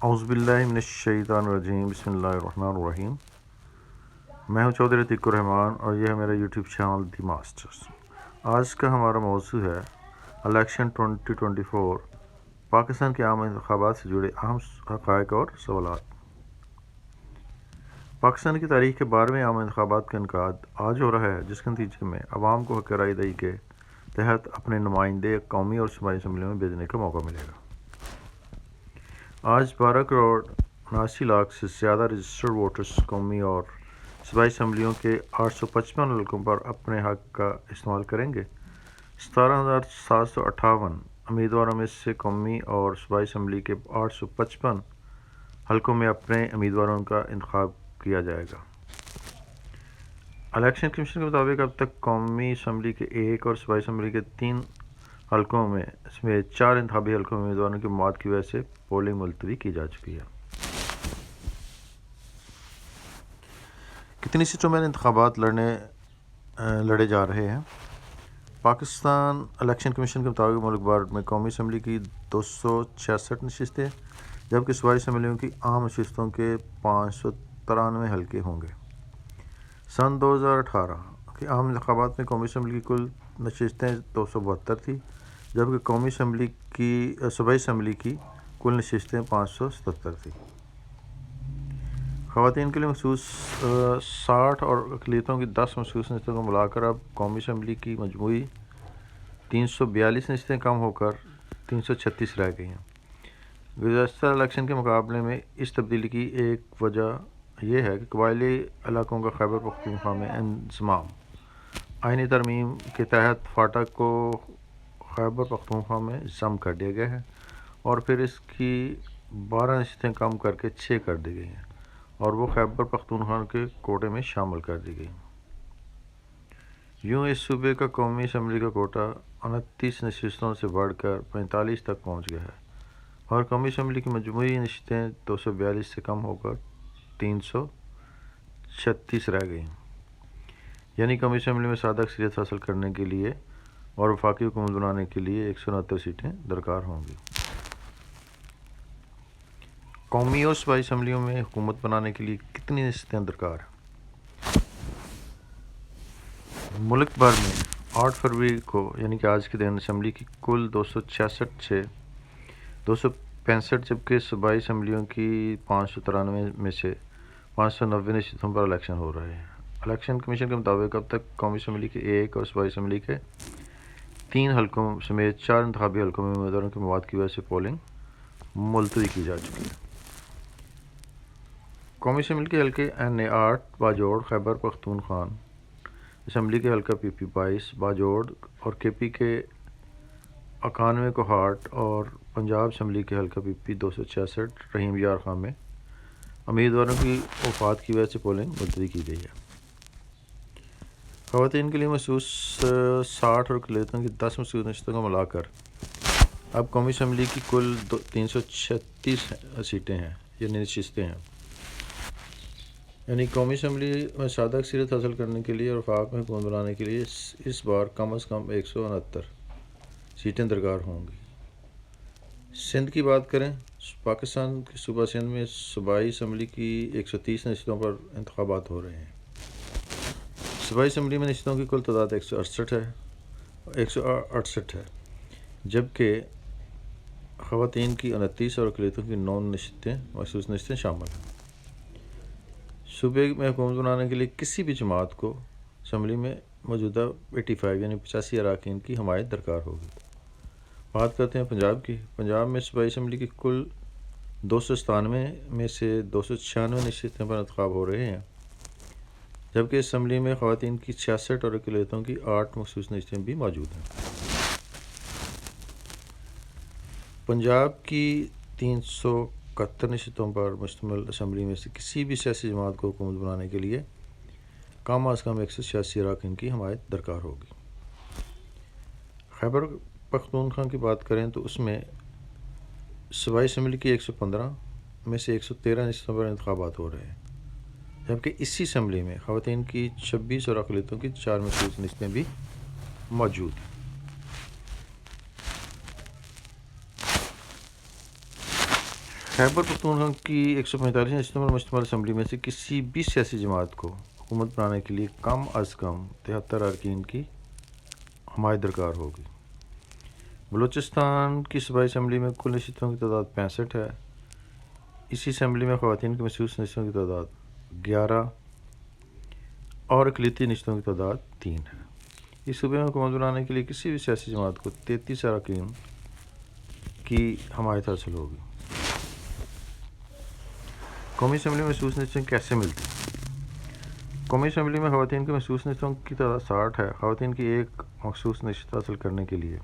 اعوذ باللہ من الشیطان الرجیم، بسم اللہ الرحمن الرحیم۔ میں ہوں چودھری عتیق الرحمان اور یہ ہے میرا یوٹیوب چینل دی ماسٹرز۔ آج کا ہمارا موضوع ہے الیکشن 2024، پاکستان کے عام انتخابات سے جڑے اہم حقائق اور سوالات۔ پاکستان کی تاریخ کے 12ویں عام انتخابات کا انعقاد آج ہو رہا ہے، جس کے نتیجے میں عوام کو حق رائے دہی کے تحت اپنے نمائندے قومی اور صوبائی اسمبلیوں میں بھیجنے کا موقع ملے گا۔ آج 12 کروڑ 79 لاکھ سے زیادہ رجسٹرڈ ووٹرز قومی اور صوبائی اسمبلیوں کے 855 حلقوں پر اپنے حق کا استعمال کریں گے۔ 17,758 امیدواروں میں سے قومی اور صوبائی اسمبلی کے 855 حلقوں میں اپنے امیدواروں کا انتخاب کیا جائے گا۔ الیکشن کمیشن کے مطابق اب تک قومی اسمبلی کے 1 اور صوبائی اسمبلی کے 3 حلقوں میں سمیت 4 انتخابی حلقوں میں امیدواروں کی موت کی وجہ سے پولنگ ملتوی کی جا چکی ہے۔ کتنی سیٹوں میں انتخابات لڑے جا رہے ہیں؟ پاکستان الیکشن کمیشن کے مطابق ملک بھر میں قومی اسمبلی کی 266 نشستیں جبکہ صوبائی اسمبلیوں کی عام نشستوں کے 593 حلقے ہوں گے۔ سن 2018 کے عام انتخابات میں قومی اسمبلی کی کل نشستیں 272 تھیں جبکہ صوبائی اسمبلی کی کل نشستیں 577 تھیں۔ خواتین کے لیے مخصوص 60 اور اقلیتوں کی 10 مخصوص نشستوں کو ملا کر اب قومی اسمبلی کی مجموعی 342 نشستیں کم ہو کر 336 رہ گئی ہیں۔ گزشتہ الیکشن کے مقابلے میں اس تبدیلی کی ایک وجہ یہ ہے کہ قبائلی علاقوں کا خیبر پختونخوا میں انضمام آئینی ترمیم کے تحت فاٹا کو خیبر پختونخوا میں ضم کر دیا گیا ہے اور پھر اس کی 12 نشستیں کم کر کے 6 کر دی گئی ہیں اور وہ خیبر پختونخوا کے کوٹے میں شامل کر دی گئی۔ یوں اس صوبے کا قومی اسمبلی کا کوٹا 29 نشستوں سے بڑھ کر 45 تک پہنچ گیا ہے اور قومی اسمبلی کی مجموعی نشستیں 242 سے کم ہو کر 336 رہ گئیں، یعنی قومی اسمبلی میں سادہ اکثریت حاصل کرنے کے لیے اور وفاقی حکومت بنانے کے لیے 169 سیٹیں درکار ہوں گی۔ قومی اور صوبائی اسمبلیوں میں حکومت بنانے کے لیے کتنی نشستیں درکار ہیں؟ ملک بھر میں 8 فروری کو یعنی کہ آج کے دن اسمبلی کی کل 266 سے 265 جبکہ صوبائی اسمبلیوں کی 593 میں سے 590 نشستوں پر الیکشن ہو رہے ہیں۔ الیکشن کمیشن کے مطابق اب تک قومی اسمبلی کے 1 اور صوبائی اسمبلی کے 3 حلقوں سمیت 4 انتخابی حلقوں میں امیدواروں کی موت کی وجہ سے پولنگ ملتوی کی جا چکی ہے۔ قومی اسمبلی کے حلقے NA8 باجوڑ خیبر پختونخوا اسمبلی کے حلقہ PP 22 باجوڑ اور KP کے 91 کوہاٹ اور پنجاب اسمبلی کے حلقہ PP 266 رحیم یار خان میں امیدواروں کی وفات کی وجہ سے پولنگ ملتوی کی گئی ہے۔ خواتین کے لیے مخصوص 60 اور اقلیتوں کی 10 مخصوص نشستوں کو ملا کر اب قومی اسمبلی کی کل 336 سیٹیں ہیں یعنی نشستیں ہیں، یعنی قومی اسمبلی میں سادہ اکثریت حاصل کرنے کے لیے اور وفاق میں حکومت بنانے کے لیے اس بار کم از کم 169 سیٹیں درکار ہوں گی۔ سندھ کی بات کریں، پاکستان کے صوبہ سندھ میں صوبائی اسمبلی کی 130 نشستوں پر انتخابات ہو رہے ہیں۔ صوبائی اسمبلی میں نشستوں کی کل تعداد 168 ہے جبکہ خواتین کی 29 اور اقلیتوں کی 9 مخصوص نشستیں شامل ہیں۔ صوبے میں حکومت بنانے کے لیے کسی بھی جماعت کو اسمبلی میں موجودہ 85 یعنی 85 اراکین کی حمایت درکار ہوگی۔ بات کرتے ہیں پنجاب کی۔ پنجاب میں صوبائی اسمبلی کی کل 297 میں سے 296 نشستیں پر انتخاب ہو رہے ہیں جبکہ اسمبلی میں خواتین کی 66 اور اقلیتوں کی 8 مخصوص نشستیں بھی موجود ہیں۔ پنجاب کی 371 نشستوں پر مشتمل اسمبلی میں سے کسی بھی سیاسی جماعت کو حکومت بنانے کے لیے کم از کم 186 اراکین کی حمایت درکار ہوگی۔ خیبر پختونخوا کی بات کریں تو اس میں صوبائی اسمبلی کی 115 میں سے 113 نشستوں پر انتخابات ہو رہے ہیں جبکہ اسی اسمبلی میں خواتین کی 26 اور اقلیتوں کی 4 مخصوص نشستیں بھی موجود ہیں۔ خیبر پختونخوا کی 145 نشستوں پر مشتمل اسمبلی میں سے کسی بھی سیاسی جماعت کو حکومت بنانے کے لیے کم از کم 73 اراکین کی حمایت درکار ہوگی۔ بلوچستان کی صوبائی اسمبلی میں کل نشستوں کی تعداد 65 ہے۔ اسی اسمبلی میں خواتین کی مخصوص نشستوں کی تعداد 11 اور اقلیتی نشستوں کی تعداد 3 ہے۔ اس صوبے میں حکومت بنانے کے لیے کسی بھی سیاسی جماعت کو 33 اراکین کی حمایت حاصل ہوگی۔ قومی اسمبلی میں مخصوص نشستیں کیسے ملتی ہیں؟ قومی اسمبلی میں خواتین کی مخصوص نشستوں کی تعداد 60 ہے۔ خواتین کی ایک مخصوص نشست حاصل کرنے کے لیے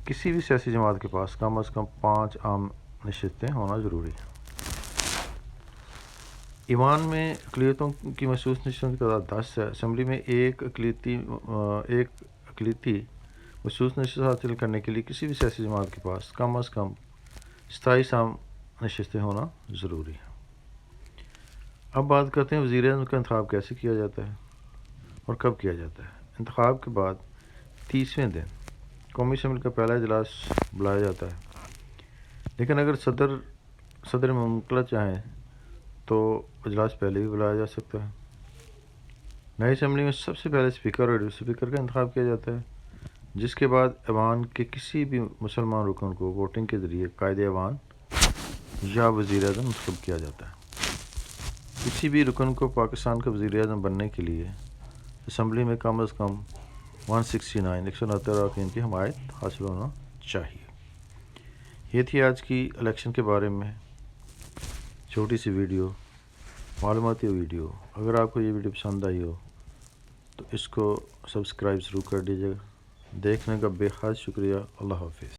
کسی بھی سیاسی جماعت کے پاس کم از کم 5 عام نشستیں ہونا ضروری ہے۔ ایوان میں اقلیتوں کی مخصوص نشستوں کی تعداد 10 ہے۔ اسمبلی میں ایک اقلیتی مخصوص نشست حاصل کرنے کے لیے کسی بھی سیاسی جماعت کے پاس کم از کم 27 عام نشستیں ہونا ضروری ہے۔ اب بات کرتے ہیں وزیر اعظم کا انتخاب کیسے کیا جاتا ہے اور کب کیا جاتا ہے۔ انتخاب کے بعد 30ویں دن قومی اسمبلی کا پہلا اجلاس بلایا جاتا ہے، لیکن اگر صدر مملکت چاہیں تو اجلاس پہلے بھی بلایا جا سکتا ہے۔ نئی اسمبلی میں سب سے پہلے اسپیکر اور ڈپٹی اسپیکر کا انتخاب کیا جاتا ہے، جس کے بعد ایوان کے کسی بھی مسلمان رکن کو ووٹنگ کے ذریعے قائد ایوان یا وزیر اعظم منتخب کیا جاتا ہے۔ کسی بھی رکن کو پاکستان کا وزیر اعظم بننے کے لیے اسمبلی میں کم از کم 169 اراکین کی حمایت حاصل ہونا چاہیے۔ یہ تھی آج کی الیکشن کے بارے میں چھوٹی سی ویڈیو، معلوماتی ویڈیو۔ اگر آپ کو یہ ویڈیو پسند آئی ہو تو اس کو سبسکرائب ضرور کر دیجیے گا۔ دیکھنے کا بے حد شکریہ۔ اللہ حافظ۔